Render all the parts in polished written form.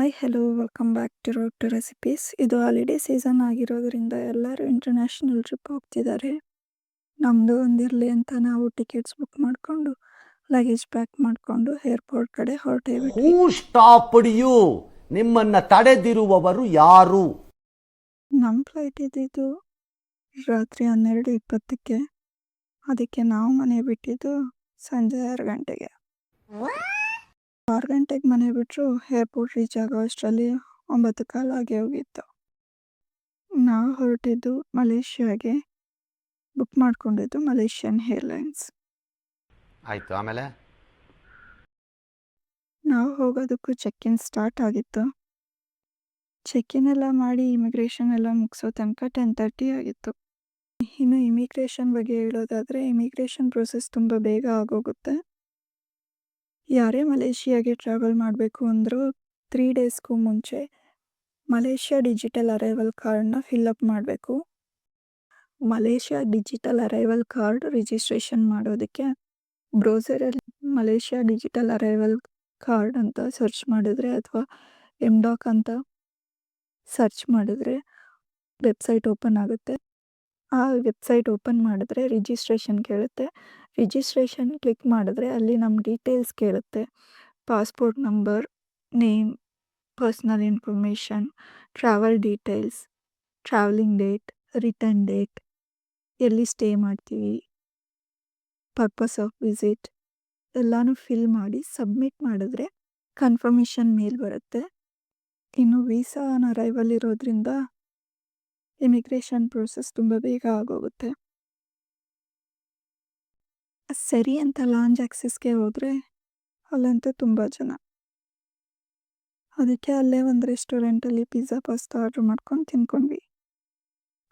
Hi hello welcome back to road to recipes. ಇದು holiday season ಆಗಿರೋದ್ರಿಂದ ಎಲ್ಲರೂ international trip ಹೋಗ್ತಿದ್ದಾರೆ. ನಮ್ಮದು ಒಂದಿರಲಿ ಅಂತ ನಾವು ಟಿಕೆಟ್ಸ್ ಬುಕ್ ಮಾಡಿಕೊಂಡು ಲಗೇಜ್ ಪ್ಯಾಕ್ ಮಾಡಿಕೊಂಡು ಏರ್ಪೋರ್ಟ್ ಕಡೆ ಹೊರಟೇಬಿಟ್ವಿ. ಹೂ ಸ್ಟಾಪ್ಡ್ ಯು? ನಿಮ್ಮನ್ನ ತಡೆದಿರುವವರು ಯಾರು? ನಮ್ಮ ಫ್ಲೈಟ್ ಇದ್ದಿದ್ದು ರಾತ್ರಿ 12:20ಕ್ಕೆ. ಅದಕ್ಕೆ ನಾವು ಮನೆ ಬಿಟ್ಟಿದ್ದು ಸಂಜೆ 6 ಗಂಟೆಗೆ. 6 ಗಂಟೆಗೆ ಮನೆ ಬಿಟ್ಟರು ಏರ್ಪೋರ್ಟ್ ರೀಚ್ ಆಗೋ ಅಷ್ಟರಲ್ಲಿ 9:15 ಆಗಿ ಹೋಗಿತ್ತು. ನಾವು ಹೊರಟಿದ್ದು ಮಲೇಷ್ಯಾಗೆ. ಬುಕ್ ಮಾಡ್ಕೊಂಡಿದ್ದು ಮಲೇಷಿಯನ್ ಏರ್ಲೈನ್ಸ್. ಆಯ್ತು, ಆಮೇಲೆ ನಾವು ಹೋಗೋದಕ್ಕೂ ಚೆಕ್ ಇನ್ ಸ್ಟಾರ್ಟ್ ಆಗಿತ್ತು. ಚೆಕ್ ಇನ್ ಎಲ್ಲ ಮಾಡಿ ಇಮಿಗ್ರೇಷನ್ ಎಲ್ಲ ಮುಗಿಸೋ ತನಕ 10:30 ಆಗಿತ್ತು. ಇನ್ನು ಇಮಿಗ್ರೇಷನ್ ಬಗ್ಗೆ ಹೇಳೋದಾದರೆ ಇಮಿಗ್ರೇಷನ್ ಪ್ರೊಸೆಸ್ ತುಂಬ ಬೇಗ ಆಗೋಗುತ್ತೆ. ಯಾರೇ ಮಲೇಷಿಯಾಗೆ ಟ್ರಾವೆಲ್ ಮಾಡಬೇಕು ಅಂದರೂ 3 ಡೇಸ್ಗೂ ಮುಂಚೆ ಮಲೇಷ್ಯಾ ಡಿಜಿಟಲ್ ಅರೈವಲ್ ಕಾರ್ಡ್ನ ಫಿಲ್ಲಪ್ ಮಾಡಬೇಕು. Malaysia digital arrival card registration ಮಾಡೋದಕ್ಕೆ ಬ್ರೌಸರಲ್ಲಿ ಮಲೇಷ್ಯಾ ಡಿಜಿಟಲ್ ಅರೈವಲ್ ಕಾರ್ಡ್ ಅಂತ ಸರ್ಚ್ ಮಾಡಿದ್ರೆ ಅಥವಾ MDOC ಅಂತ ಸರ್ಚ್ ಮಾಡಿದ್ರೆ ವೆಬ್ಸೈಟ್ ಓಪನ್ ಆಗುತ್ತೆ. ಆ ವೆಬ್ಸೈಟ್ ಓಪನ್ ಮಾಡಿದ್ರೆ ರಿಜಿಸ್ಟ್ರೇಷನ್ ಕೇಳುತ್ತೆ. ರಿಜಿಸ್ಟ್ರೇಷನ್ ಕ್ಲಿಕ್ ಮಾಡಿದ್ರೆ ಅಲ್ಲಿ ನಮ್ಮ ಡೀಟೇಲ್ಸ್ ಕೇಳುತ್ತೆ. Passport number, name, personal information, travel details, travelling date, return date, ಎಲ್ಲಿ ಸ್ಟೇ ಮಾಡ್ತೀವಿ, ಪರ್ಪಸ್ ಆಫ್ ವಿಸಿಟ್ ಎಲ್ಲನೂ ಫಿಲ್ ಮಾಡಿ ಸಬ್ಮಿಟ್ ಮಾಡಿದ್ರೆ ಕನ್ಫರ್ಮೇಷನ್ ಮೇಲ್ ಬರುತ್ತೆ. ಇನ್ನು ವೀಸಾ ಆನ್ ಅರೈವಲ್ ಇರೋದ್ರಿಂದ ಇಮಿಗ್ರೇಷನ್ ಪ್ರೋಸೆಸ್ ತುಂಬ ಬೇಗ ಆಗೋಗುತ್ತೆ. ಸರಿ ಅಂತ ಲಾಂಜ್ ಆಕ್ಸೆಸ್ಗೆ ಹೋದರೆ ಅಲ್ಲಂತೂ ತುಂಬ ಜನ. ಅದಕ್ಕೆ ಅಲ್ಲೇ ಒಂದು ರೆಸ್ಟೋರೆಂಟಲ್ಲಿ ಪಿಜ್ಜಾ ಪಾಸ್ತಾ ಆರ್ಡ್ರ್ ಮಾಡ್ಕೊಂಡು ತಿನ್ಕೊಂಡ್ವಿ.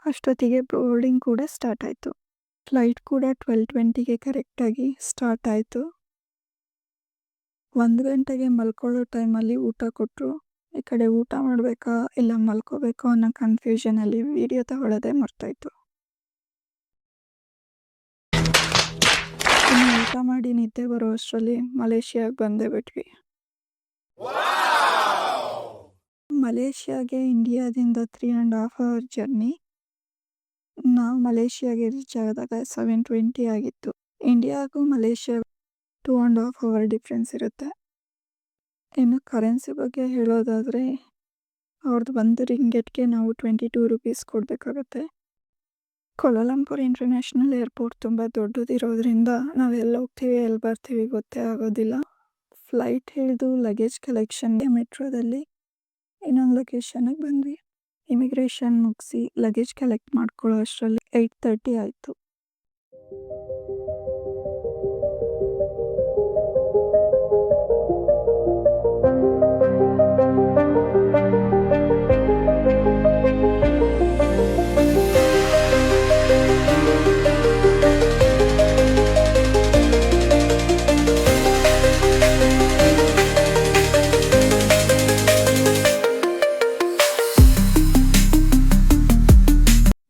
ಅಷ್ಟೊತ್ತಿಗೆ ಬೋರ್ಡಿಂಗ್ ಕೂಡ ಸ್ಟಾರ್ಟ್ ಆಯಿತು. ಫ್ಲೈಟ್ ಕೂಡ 12:20ಗೆ ಕರೆಕ್ಟಾಗಿ ಸ್ಟಾರ್ಟ್ ಆಯಿತು. 1 ಗಂಟೆಗೆ ಮಲ್ಕೊಳ್ಳೋ ಟೈಮಲ್ಲಿ ಊಟ ಕೊಟ್ಟರು. ಈ ಕಡೆ ಊಟ ಮಾಡಬೇಕಾ ಇಲ್ಲ ಮಲ್ಕೋಬೇಕು ಅನ್ನೋ ಕನ್ಫ್ಯೂಷನಲ್ಲಿ ವಿಡಿಯೋ ತಗೊಳ್ಳೋದೇ ಮರ್ತಾಯಿತ್ತು. ಇನ್ನು ಊಟ ಮಾಡಿ ನಿದ್ದೆ ಬರೋ ಅಷ್ಟರಲ್ಲಿ ಮಲೇಷ್ಯಾಗೆ ಬಂದೇ ಬಿಟ್ವಿ. ಮಲೇಷ್ಯಾಗೆ ಇಂಡಿಯಾದಿಂದ 3.5 hour ಜರ್ನಿ. ನಾವು ಮಲೇಷ್ಯಾಗೆ ರೀಚ್ ಆದಾಗ 7:20 ಆಗಿತ್ತು. ಇಂಡಿಯಾಗೂ ಮಲೇಷ್ಯಾ 2.5 hour ಡಿಫ್ರೆನ್ಸ್ ಇರುತ್ತೆ. ಇನ್ನು ಕರೆನ್ಸಿ ಬಗ್ಗೆ ಹೇಳೋದಾದರೆ ಅವ್ರದ್ದು 1 ರಿಂಗೆಟ್ಗೆ ನಾವು 22 rupees ಕೊಡಬೇಕಾಗತ್ತೆ. ಕೋಲಾಲಂಪುರ್ ಇಂಟರ್ನ್ಯಾಷನಲ್ ಏರ್ಪೋರ್ಟ್ ತುಂಬ ದೊಡ್ಡದಿರೋದ್ರಿಂದ ನಾವು ಎಲ್ಲಿ ಹೋಗ್ತೀವಿ ಎಲ್ಲಿ ಬರ್ತೀವಿ ಗೊತ್ತೇ ಆಗೋದಿಲ್ಲ. ಫ್ಲೈಟ್ ಹಿಡಿದು ಲಗೇಜ್ ಕಲೆಕ್ಷನ್ಗೆ ಮೆಟ್ರೋದಲ್ಲಿ ಇನ್ನೊಂದು ಲೊಕೇಶನ್ಗೆ ಬಂದ್ವಿ. ಇಮಿಗ್ರೇಷನ್ ಮುಗಿಸಿ ಲಗೇಜ್ ಕಲೆಕ್ಟ್ ಮಾಡ್ಕೊಳ್ಳೋ ಅಷ್ಟರಲ್ಲಿ 8:30 ಆಯಿತು.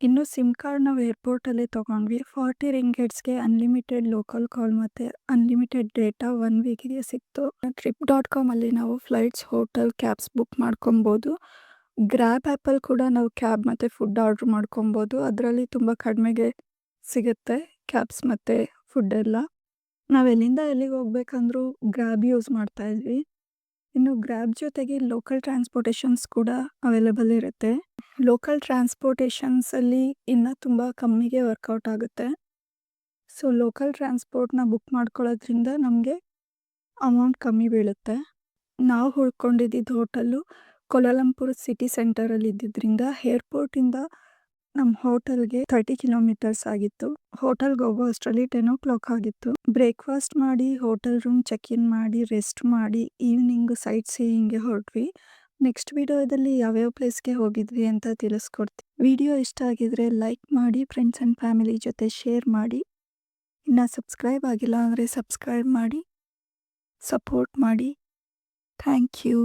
ಇನ್ನು ಸಿಮ್ ಕಾರ್ಡ್ ನಾವು ಏರ್ಪೋರ್ಟಲ್ಲೇ ತೊಗೊಂಡ್ವಿ. 40 ರಿಂಗೆಟ್ಸ್ಗೆ ಅನ್ಲಿಮಿಟೆಡ್ ಲೋಕಲ್ ಕಾಲ್ ಮತ್ತು ಅನ್ಲಿಮಿಟೆಡ್ ಡೇಟಾ 1 ವೀಕಿಗೆ ಸಿಕ್ತು. trip.com ಅಲ್ಲಿ ನಾವು ಫ್ಲೈಟ್ಸ್, ಹೋಟೆಲ್, ಕ್ಯಾಬ್ಸ್ ಬುಕ್ ಮಾಡ್ಕೊಬೋದು. ಗ್ರ್ಯಾಬ್ ಆ್ಯಪಲ್ಲಿ ಕೂಡ ನಾವು ಕ್ಯಾಬ್ ಮತ್ತು ಫುಡ್ ಆರ್ಡ್ರ್ ಮಾಡ್ಕೊಬೋದು. ಅದರಲ್ಲಿ ತುಂಬ ಕಡಿಮೆಗೆ ಸಿಗುತ್ತೆ ಕ್ಯಾಬ್ಸ್ ಮತ್ತು ಫುಡ್ಡೆಲ್ಲ. ನಾವು ಎಲ್ಲಿಂದ ಎಲ್ಲಿಗೆ ಹೋಗ್ಬೇಕಂದ್ರೂ ಗ್ರ್ಯಾಬ್ ಯೂಸ್ ಮಾಡ್ತಾಯಿದ್ವಿ. ಇನ್ನು ಗ್ರ್ಯಾಬ್ ಜೊತೆಗೆ ಲೋಕಲ್ ಟ್ರಾನ್ಸ್ಪೋರ್ಟೇಷನ್ಸ್ ಕೂಡ ಅವೈಲೇಬಲ್ ಇರುತ್ತೆ. ಲೋಕಲ್ ಟ್ರಾನ್ಸ್ಪೋರ್ಟೇಷನ್ಸಲ್ಲಿ ಇನ್ನೂ ತುಂಬ ಕಮ್ಮಿಗೆ ವರ್ಕೌಟ್ ಆಗುತ್ತೆ. ಸೊ ಲೋಕಲ್ ಟ್ರಾನ್ಸ್ಪೋರ್ಟ್ನ ಬುಕ್ ಮಾಡ್ಕೊಳ್ಳೋದ್ರಿಂದ ನಮಗೆ ಅಮೌಂಟ್ ಕಮ್ಮಿ ಬೀಳುತ್ತೆ. ನಾವು ಉಳ್ಕೊಂಡಿದ್ದಿದ್ದು ಹೋಟೆಲ್ಲು ಕೋಲಾಲಂಪುರ್ ಸಿಟಿ ಸೆಂಟರಲ್ಲಿ ಇದ್ದಿದ್ದರಿಂದ ಏರ್ಪೋರ್ಟಿಂದ ನಮ್ಮ ಹೋಟೆಲ್ಗೆ 30 ಕಿಲೋಮೀಟರ್ಸ್ ಆಗಿತ್ತು. ಹೋಟೆಲ್ಗೆ ಹೋಗೋ ಅಷ್ಟರಲ್ಲಿ 10 o'clock ಆಗಿತ್ತು. ಬ್ರೇಕ್ಫಾಸ್ಟ್ ಮಾಡಿ ಹೋಟೆಲ್ ರೂಮ್ ಚೆಕ್ ಇನ್ ಮಾಡಿ ರೆಸ್ಟ್ ಮಾಡಿ ಈವ್ನಿಂಗ್ ಸೈಟ್ ಸೀಯಿಂಗ್ಗೆ ಹೊರಟ್ವಿ. ನೆಕ್ಸ್ಟ್ ವಿಡಿಯೋದಲ್ಲಿ ಯಾವ್ಯಾವ ಪ್ಲೇಸ್ಗೆ ಹೋಗಿದ್ವಿ ಅಂತ ತಿಳಿಸ್ಕೊಡ್ತೀವಿ. ವಿಡಿಯೋ ಇಷ್ಟ ಆಗಿದ್ರೆ ಲೈಕ್ ಮಾಡಿ, ಫ್ರೆಂಡ್ಸ್ ಆ್ಯಂಡ್ ಫ್ಯಾಮಿಲಿ ಜೊತೆ ಶೇರ್ ಮಾಡಿ. ಇನ್ನು ಸಬ್ಸ್ಕ್ರೈಬ್ ಆಗಿಲ್ಲ ಅಂದರೆ ಸಬ್ಸ್ಕ್ರೈಬ್ ಮಾಡಿ, ಸಪೋರ್ಟ್ ಮಾಡಿ. Thank you.